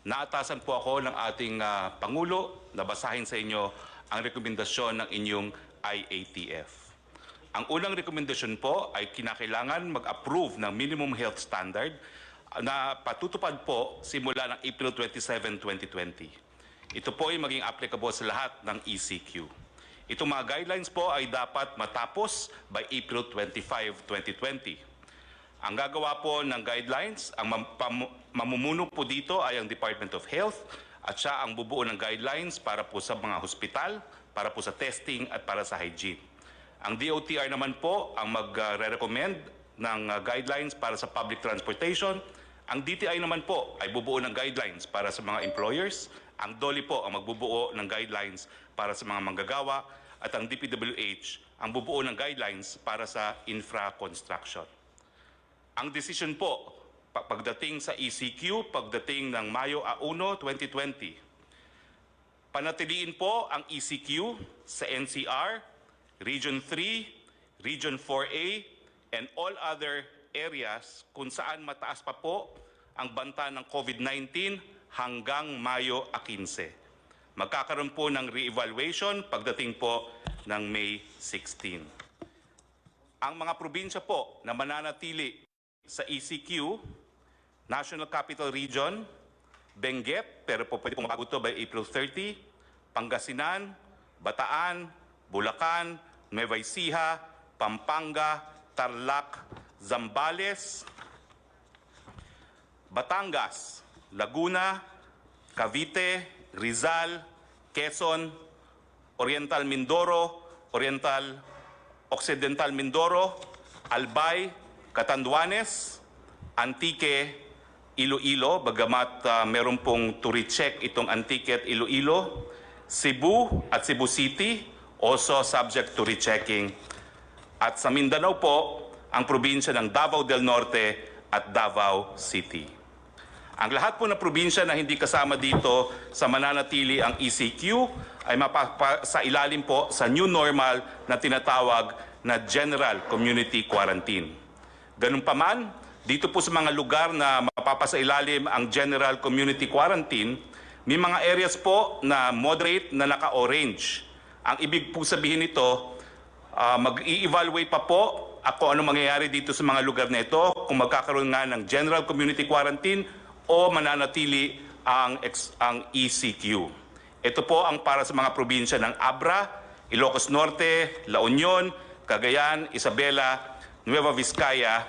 naatasan po ako ng ating Pangulo na basahin sa inyo ang rekomendasyon ng inyong IATF. Ang unang rekomendasyon po ay kinakailangan mag-approve ng minimum health standard na patutupad po simula ng April 27, 2020. Ito po ay maging applicable sa lahat ng ECQ. Itong mga guidelines po ay dapat matapos by April 25, 2020. Ang gagawa po ng guidelines, ang mamumuno po dito ay ang Department of Health at siya ang bubuo ng guidelines para po sa mga hospital, para po sa testing at para sa hygiene. Ang DOTR naman po ang magre-recommend ng guidelines para sa public transportation. Ang DTI naman po ay bubuo ng guidelines para sa mga employers. Ang DOLI po ang magbubuo ng guidelines para sa mga manggagawa. At ang DPWH ang bubuo ng guidelines para sa infra-construction. Ang decision po, pagdating sa ECQ, pagdating ng Mayo 1, 2020, panatiliin po ang ECQ sa NCR, Region 3, Region 4A, and all other areas kung saan mataas pa po ang banta ng COVID-19 hanggang Mayo 15. Magkakaroon po ng re-evaluation pagdating po ng May 16. Ang mga probinsya po na mananatili sa ECQ, National Capital Region, Benguet, pero po pwede pong mabago by April 30, Pangasinan, Bataan, Bulacan, Nueva Ecija, Pampanga, Tarlac, Zambales, Batangas, Laguna, Cavite, Rizal, Quezon, Oriental Mindoro, Occidental Mindoro, Albay, Catanduanes, Antique, Iloilo, bagamat meron pong to recheck itong Antique at Iloilo, Cebu at Cebu City, also subject to rechecking. At sa Mindanao po, ang probinsya ng Davao del Norte at Davao City. Ang lahat po na probinsya na hindi kasama dito sa mananatili ang ECQ ay sa ilalim po sa new normal na tinatawag na General Community Quarantine. Ganun pa man, dito po sa mga lugar na mapapasailalim ang General Community Quarantine, may mga areas po na moderate na naka-orange. Ang ibig po sabihin nito, mag-i-evaluate pa po ako ano mangyayari dito sa mga lugar na ito, kung magkakaroon nga ng General Community Quarantine o mananatili ang ECQ. Ito po ang para sa mga probinsya ng Abra, Ilocos Norte, La Union, Cagayan, Isabela, Nueva Vizcaya,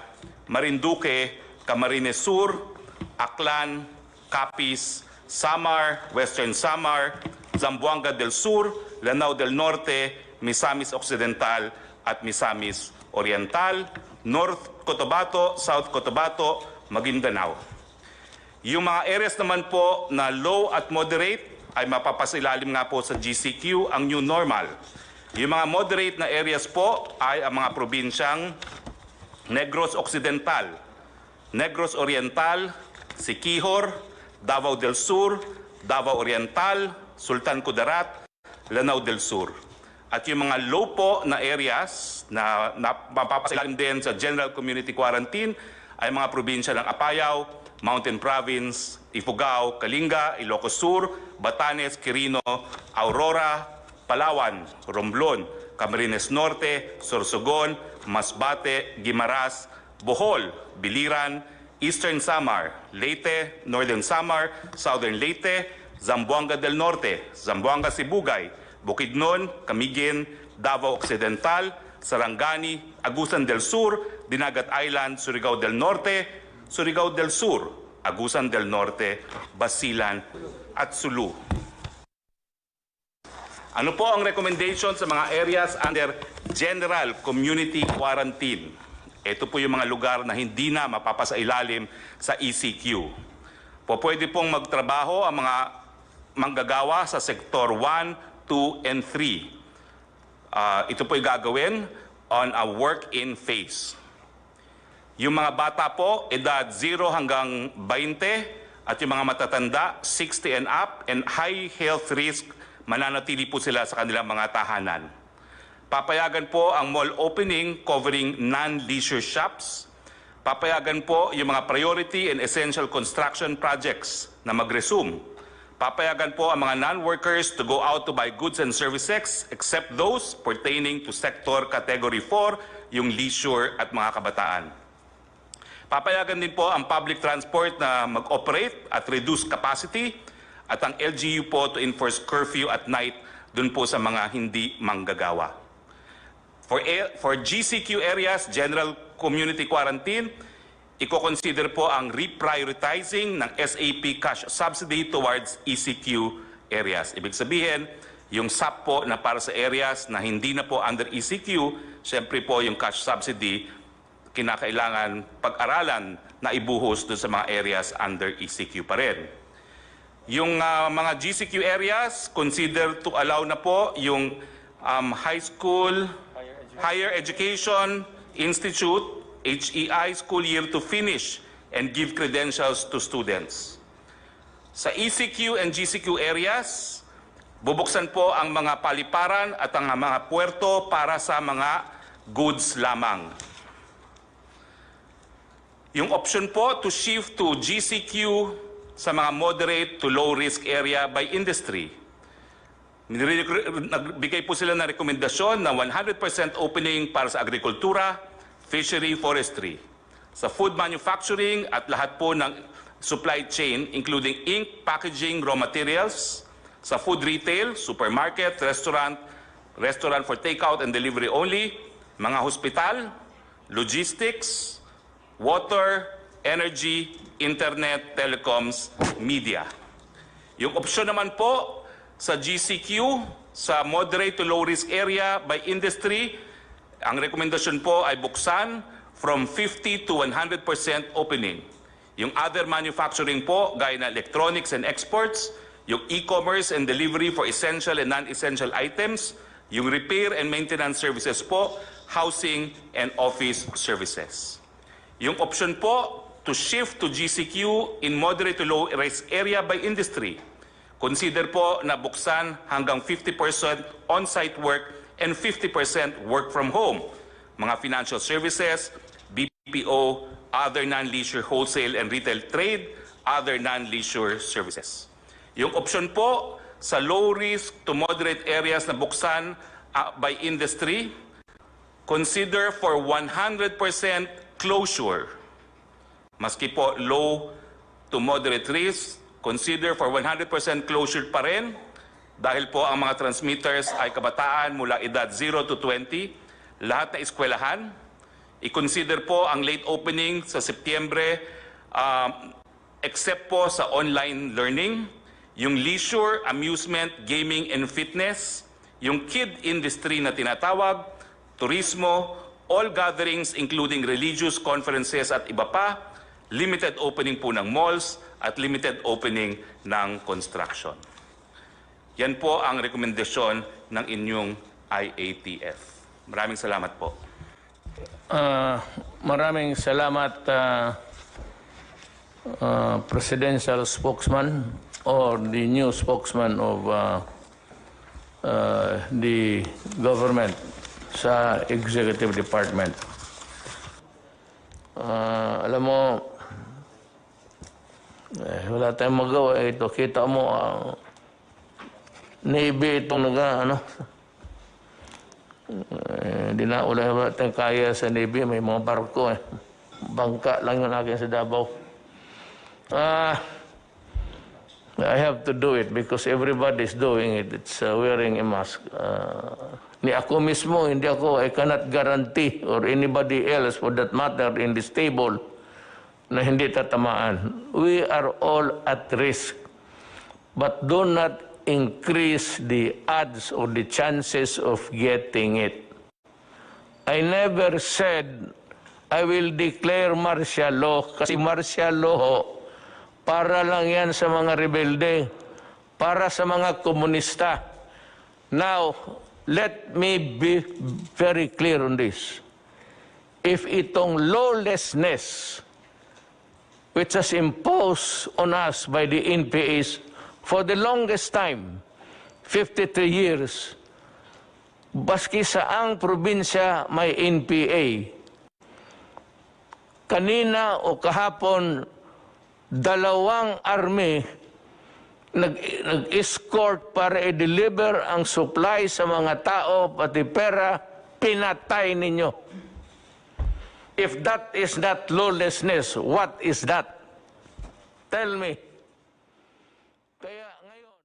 Marinduque, Camarines Sur, Aklan, Capiz, Samar, Western Samar, Zamboanga del Sur, Lanao del Norte, Misamis Occidental at Misamis Oriental, North Cotabato, South Cotabato, Maguindanao. Yung mga areas naman po na low at moderate ay mapapasilalim nga po sa GCQ, ang new normal. Yung mga moderate na areas po ay ang mga probinsyang Negros Occidental, Negros Oriental, Siquijor, Davao del Sur, Davao Oriental, Sultan Kudarat, Lanao del Sur. At yung mga low po na areas na mapapasilalim din sa General Community Quarantine ay mga probinsya ng Apayao, Mountain Province, Ifugao, Kalinga, Ilocos Sur, Batanes, Quirino, Aurora, Palawan, Romblon, Camarines Norte, Sorsogon, Masbate, Guimaras, Bohol, Biliran, Eastern Samar, Leyte, Northern Samar, Southern Leyte, Zamboanga del Norte, Zamboanga Sibugay, Bukidnon, Camiguin, Davao Occidental, Sarangani, Agusan del Sur, Dinagat Island, Surigao del Norte, Surigao del Sur, Agusan del Norte, Basilan at Sulu. Ano po ang recommendation sa mga areas under General Community Quarantine? Ito po yung mga lugar na hindi na mapapasailalim sa ECQ. Pwede pong magtrabaho ang mga manggagawa sa Sektor 1, 2, and 3. Ito po yung gagawin on a work-in phase. Yung mga bata po, edad 0 hanggang 20, at yung mga matatanda, 60 and up, and high health risk, mananatili po sila sa kanilang mga tahanan. Papayagan po ang mall opening covering non-leisure shops. Papayagan po yung mga priority and essential construction projects na mag-resume. Papayagan po ang mga non-workers to go out to buy goods and services except those pertaining to Sector Category 4, yung leisure at mga kabataan. Papayagan din po ang public transport na mag-operate at reduce capacity at ang LGU po to enforce curfew at night dun po sa mga hindi manggagawa. For GCQ areas, General Community Quarantine, i-consider po ang reprioritizing ng SAP cash subsidy towards ECQ areas. Ibig sabihin, yung SAP po na para sa areas na hindi na po under ECQ, siyempre po yung cash subsidy, kinakailangan pag-aralan na ibuhos doon sa mga areas under ECQ pa rin. Yung mga GCQ areas, consider to allow na po yung high school, higher education institute, HEI school year to finish and give credentials to students. Sa ECQ and GCQ areas, bubuksan po ang mga paliparan at ang mga puerto para sa mga goods lamang. Yung option po to shift to GCQ sa mga moderate to low risk area by industry. Nagbigay po sila ng rekomendasyon na 100% opening para sa agrikultura, fishery, forestry, sa food manufacturing at lahat po ng supply chain including ink, packaging, raw materials, sa food retail, supermarket, restaurant for takeout and delivery only, mga hospital, logistics, water, energy, internet, telecoms, media. Yung opsyon naman po sa GCQ, sa moderate to low risk area by industry, ang rekomendasyon po ay buksan from 50 to 100% opening. Yung other manufacturing po, gaya na electronics and exports, yung e-commerce and delivery for essential and non-essential items, yung repair and maintenance services po, housing and office services. Yung option po to shift to GCQ in moderate to low risk area by industry, consider po na buksan hanggang 50% on-site work and 50% work from home. Mga financial services, BPO, other non-leisure wholesale and retail trade, other non-leisure services. Yung option po sa low risk to moderate areas na buksan by industry, consider for 100% closure. Maski po low to moderate risk, consider for 100% closure pa rin dahil po ang mga transmitters ay kabataan mula edad 0 to 20, lahat na eskwelahan. I-consider po ang late opening sa Setyembre except po sa online learning, yung leisure, amusement, gaming and fitness, yung kid industry na tinatawag, turismo, all gatherings including religious conferences at iba pa, limited opening po ng malls at limited opening ng construction. Yan po ang rekomendasyon ng inyong IATF. Maraming salamat po. Maraming salamat, Presidential Spokesman or the new spokesman of the government sa Executive Department. Alam mo, wala tayong magawa. Ito, kita mo, Navy itong di na wala tayong kaya sa Navy, may mga barko bangka lang yun akin sa Davao. I have to do it because everybody's doing it. It's wearing a mask. Ni ako mismo, hindi ako, I cannot guarantee or anybody else for that matter in this table na hindi tatamaan. We are all at risk. But do not increase the odds or the chances of getting it. I never said I will declare martial law kasi martial law para lang yan sa mga rebelde, para sa mga komunista. Now, let me be very clear on this. If itong lawlessness which has imposed on us by the NPAs for the longest time, 53 years, baski saang probinsya may NPA, kanina o kahapon, 2 army nag-escort para i-deliver ang supply sa mga tao, pati pera, pinatay ninyo. If that is not lawlessness, what is that? Tell me.